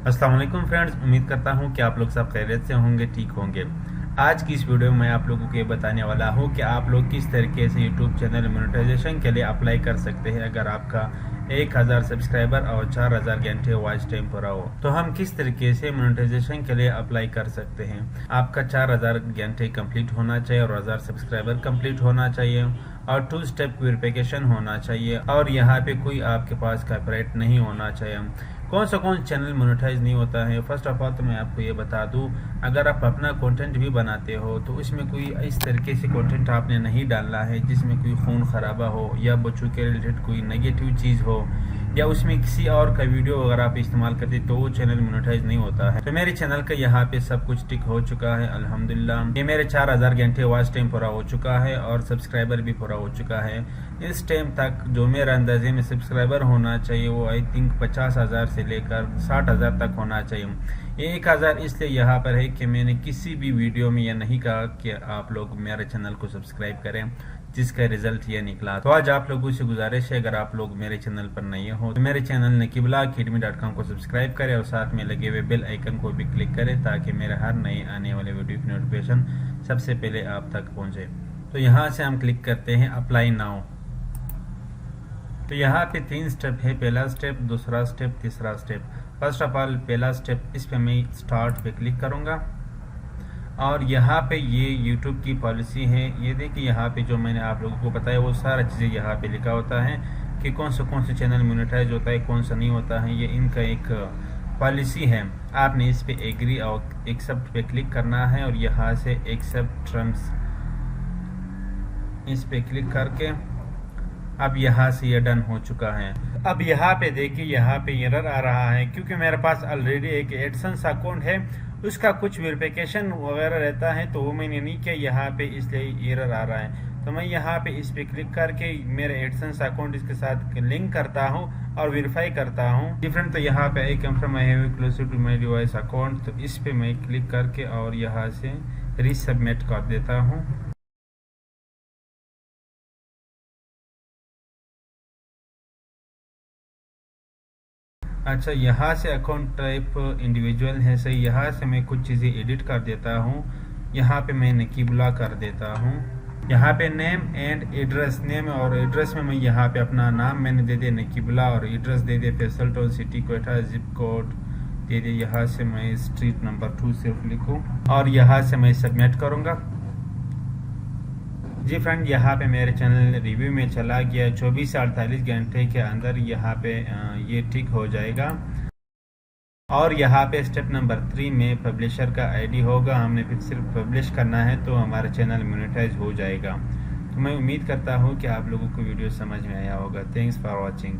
अस्सलाम वालेकुम फ्रेंड्स, उम्मीद करता हूँ कि आप लोग सब खैरियत से होंगे, ठीक होंगे। आज की इस वीडियो में मैं आप लोगों को ये बताने वाला हूँ कि आप लोग किस तरीके से यूट्यूब चैनल मोनेटाइजेशन के लिए अप्लाई कर सकते हैं अगर आपका 1000 सब्सक्राइबर और 4000 घंटे वॉच टाइम पूरा हो। तो हम किस तरीके से मोनेटाइजेशन के लिए अप्लाई कर सकते हैं। आपका 4000 घंटे कंप्लीट होना चाहिए और 1000 सब्सक्राइबर कंप्लीट होना चाहिए और 2 स्टेप वेरिफिकेशन होना चाहिए और यहाँ पे कोई आपके पास कॉपीराइट नहीं होना चाहिए। कौन चैनल मोनेटाइज नहीं होता है, फर्स्ट ऑफ ऑल तो मैं आपको ये बता दूं, अगर आप अपना कंटेंट भी बनाते हो तो इसमें कोई इस तरीके से कंटेंट आपने नहीं डालना है जिसमें कोई खून खराबा हो या बच्चों के रिलेटेड कोई नेगेटिव चीज़ हो या उसमें किसी और का वीडियो अगर आप इस्तेमाल करते तो वो चैनल मोनेटाइज नहीं होता है। तो मेरे चैनल का यहाँ पे सब कुछ टिक हो चुका है अल्हम्दुलिल्लाह। ये मेरे 4000 घंटे वॉच टाइम पूरा हो चुका है और सब्सक्राइबर भी पूरा हो चुका है। इस टाइम तक जो मेरा अंदाजे में सब्सक्राइबर होना चाहिए वो आई थिंक 50,000 से लेकर 60,000 तक होना चाहिए। ये 1000 इसलिए यहाँ पर है कि मैंने किसी भी वीडियो में यह नहीं कहा कि आप लोग मेरे चैनल को सब्सक्राइब करें, जिसका रिजल्ट ये निकला। तो आज आप लोगों से गुजारिश है, अगर आप लोग मेरे चैनल पर नए हो तो मेरे चैनल nakibullaacademy.com को सब्सक्राइब करें और साथ में लगे हुए बेल आइकन को भी क्लिक करें ताकि मेरे हर नए आने वाले वीडियो की नोटिफिकेशन सबसे पहले आप तक पहुंचे। तो यहाँ से हम क्लिक करते हैं अप्लाई नाउ। तो यहाँ पे 3 स्टेप है, पहला स्टेप, दूसरा स्टेप, तीसरा स्टेप। फर्स्ट ऑफ ऑल पहला स्टेप, इस पे मैं स्टार्ट पे क्लिक करूँगा और यहाँ पे ये YouTube की पॉलिसी है। ये देखिए यहाँ पे जो मैंने आप लोगों को बताया वो सारा चीज़ें यहाँ पे लिखा होता है कि कौन से चैनल मोनेटाइज होता है, कौन सा नहीं होता है। ये इनका एक पॉलिसी है। आपने इस पे एग्री और एक्सेप्ट पे क्लिक करना है और यहाँ से एक्सेप्ट टर्म्स इस पे क्लिक करके अब यहाँ से ये डन हो चुका है। अब यहाँ पे देखिए यहाँ पे एरर आ रहा है क्योंकि मेरे पास ऑलरेडी एक एडसेंस अकाउंट है, उसका कुछ वेरिफिकेशन वगैरह रहता है तो वो मैंने नहीं किया यहाँ पे, इसलिए एरर आ रहा है। तो मैं यहाँ पे इस पे क्लिक करके मेरे एडसेंस अकाउंट इसके साथ लिंक करता हूँ और वेरीफाई करता हूँ। डिफरेंट तो यहाँ पे I confirm I have close to my device account, तो इस पे मैं क्लिक करके और यहाँ से रीसबमिट कर देता हूँ। अच्छा, यहाँ से अकाउंट टाइप इंडिविजुअल है सही, यहाँ से मैं कुछ चीज़ें एडिट कर देता हूँ। यहाँ पे मैं नकीबुल्लाह कर देता हूँ। यहाँ पे नेम एंड एड्रेस, नेम और एड्रेस में मैं यहाँ पे अपना नाम मैंने दे दिया नकीबुल्लाह और एड्रेस दे दिया Faisal town city Quetta, zip code दे दिया। यहाँ से मैं स्ट्रीट नंबर 2 सिर्फ लिखूँ और यहाँ से मैं सबमिट करूँगा। जी फ्रेंड, यहाँ पे मेरे चैनल रिव्यू में चला गया, 24 से 48 घंटे के अंदर यहाँ पे ये ठीक हो जाएगा। और यहाँ पे स्टेप नंबर 3 में पब्लिशर का आईडी होगा, हमने फिर सिर्फ पब्लिश करना है तो हमारा चैनल मोनेटाइज हो जाएगा। तो मैं उम्मीद करता हूँ कि आप लोगों को वीडियो समझ में आया होगा। Thanks for watching.